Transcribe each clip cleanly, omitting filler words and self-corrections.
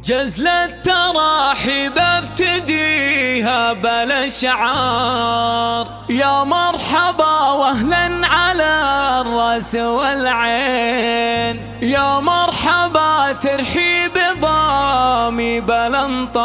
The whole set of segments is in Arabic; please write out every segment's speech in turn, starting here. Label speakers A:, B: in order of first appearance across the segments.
A: جزلة تراحيب ابتديها بالاشعار، يا مرحبا واهلا على الراس والعين، يا مرحبا ترحيب ضامي بالانطار،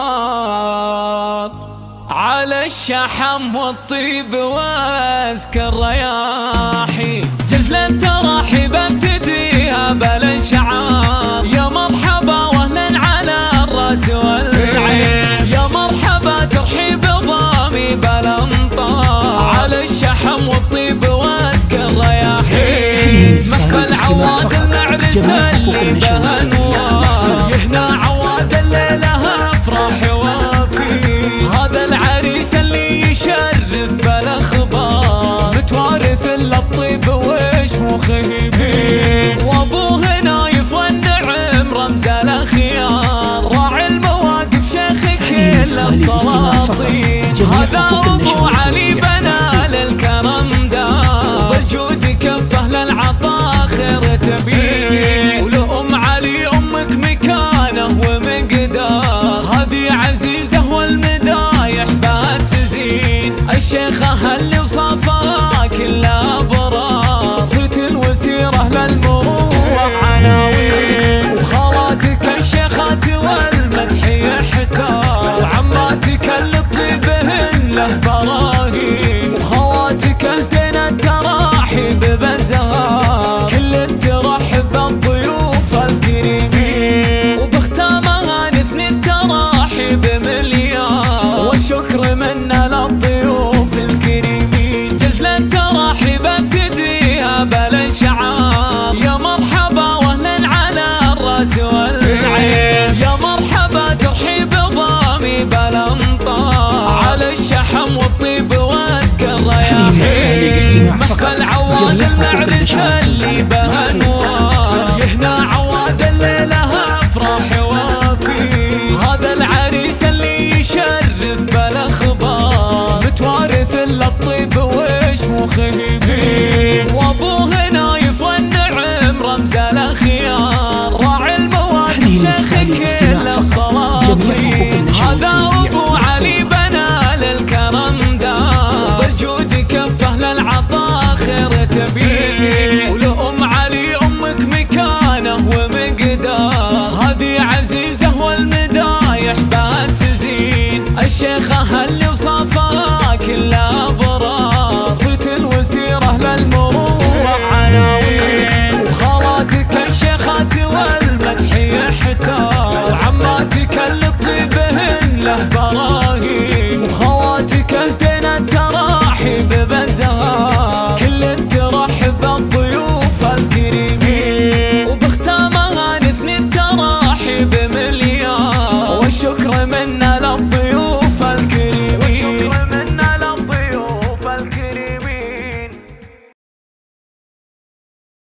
A: على الشحم والطيب واسكى الرياحي. جزلة تراحيب ابتديها بالاشعار، يا مرحبا واهلا على الراس والعين، يا مرحبا ترحيب ضامي بالانطار، على الشحم والطيب واسكى الرياحي. مكة العواد المعرسة اللي بها انوار، يهنا عواد الليلة افراح وافي، هذا العريس اللي يشرف بالاخبار، متوارث الا الطيب وشموخه بيه، وابوه نايف والنعم رمز الاخيار، راعي المواقف شيخ كل السلاطين، هذا ابو علي بنا للكرم دار، والجود كفه للعطاء خير تبيه، ولأم علي امك مكانه ومقدار، هذه عزيزه والمدايح بها تزين، الشيخه اللي وصفها كلها برار، صيت الوسيره للمروه عناوين، وخالاتك الشيخات والمدح يحتار، وعماتك اللي بطيبهن له براهين، وخواتك اهدين التراحيب بزهار، كل الترحب بالضيوف الكريمين، وبختامها نثني التراحيب مليار، والشكر منا للضيوف الكريمين. جزلة تراحيب ابتديها بالاشعار، يا مرحبا واهلا على الراس والعين، يا مرحبا ترحيب ضامي بالانطار، على الشحم والطيب واسكى الرياحين. مكة العواد المعرسة اللي بها انوار، يهنا عواد الليلة افراح وافي، هذا العريس اللي يشرف بالاخبار، متوارث الا الطيب وشموخه بيه، وابوه نايف والنعم رمز الاخيار، راعي المواقف شيخ كل السلاطين، هذا ابو علي بنا للكرم دار، والجود كفه للعطاء خير تبيه، ولأم علي امك مكانه ومقدار، هذه عزيزه والمدايح بها تزين، الشيخه اللي وصفها كلها برار، صيت الوسيره للمروه عناوين، وخالاتك الشيخات والمدح يحتار، وعماتك اللي بطيبهن له برار.